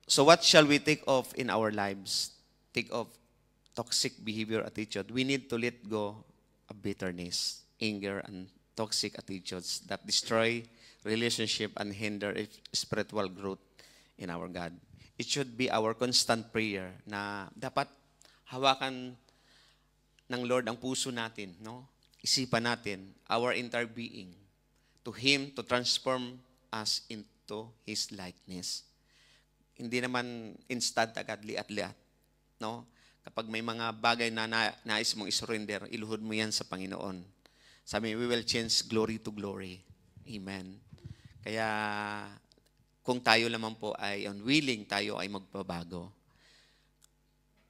So what shall we take off in our lives? Take off toxic behavior attitude. We need to let go of bitterness, anger, and toxic attitudes that destroy relationship and hinder spiritual growth in our God. It should be our constant prayer na dapat hawakan ng Lord ang puso natin, no? Isipan natin, our entire being, to Him to transform us into His likeness. Hindi naman instant agad, liat-liat, no? Kapag may mga bagay na nais mong isurrender, iluhod mo yan sa Panginoon. Sabi, we will change glory to glory. Amen. Kaya, kung tayo lamang po ay unwilling, tayo ay magbabago.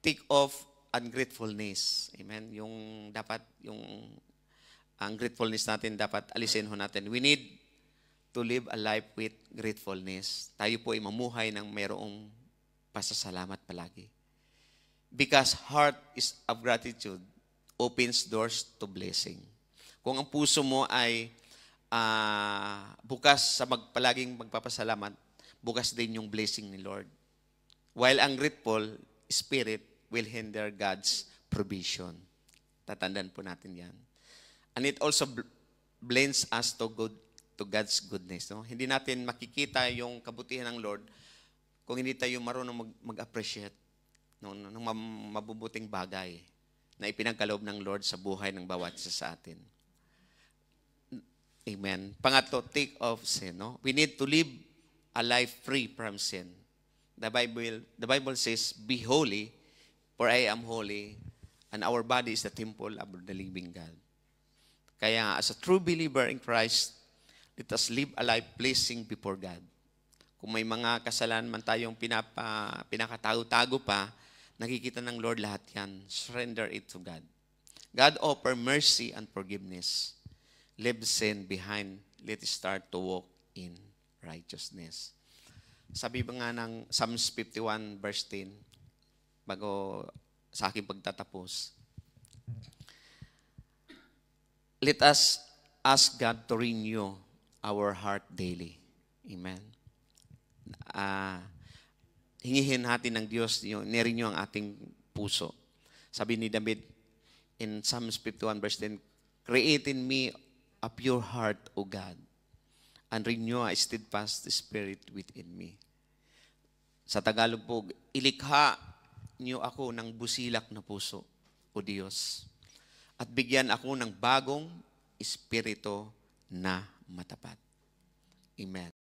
Take off ungratefulness. Amen. Yung dapat, ang gratefulness natin, dapat alisin ho natin. We need to live a life with gratefulness. Tayo po ay mamuhay ng mayroong pasasalamat palagi. Because heart is of gratitude opens doors to blessing. Kung ang puso mo ay bukas sa palaging magpapasalamat, bukas din yung blessing ni Lord. While ungrateful spirit will hinder God's provision. Tatandaan po natin yan. And it also blends us to God's goodness. No? Hindi natin makikita yung kabutihan ng Lord kung hindi tayo marunong mag-appreciate ng mabubuting bagay na ipinagkaloob ng Lord sa buhay ng bawat isa sa atin. Amen. Pangatlo, take off sin. No? We need to live a life free from sin. The Bible says, be holy, for I am holy, and our body is the temple of the living God. Kaya as a true believer in Christ, let us live a life pleasing before God. Kung may mga kasalanan man tayong pinakatago-tago pa, nakikita ng Lord lahat yan. Surrender it to God. God offer mercy and forgiveness. Leave sin behind. Let us start to walk in righteousness. Sabi ba nga ng Psalms 51 verse 10, bago sa aking pagtatapos, let us ask God to renew our heart daily. Amen. Hingihin natin ng Diyos, nirenew ang ating puso. Sabi ni David in Psalms 51 verse 10, create in me a pure heart, O God, and renew a steadfast spirit within me. Sa Tagalog po, ilikha niyo ako ng busilak na puso, O Diyos, at bigyan ako ng bagong espiritu na matapat. Amen.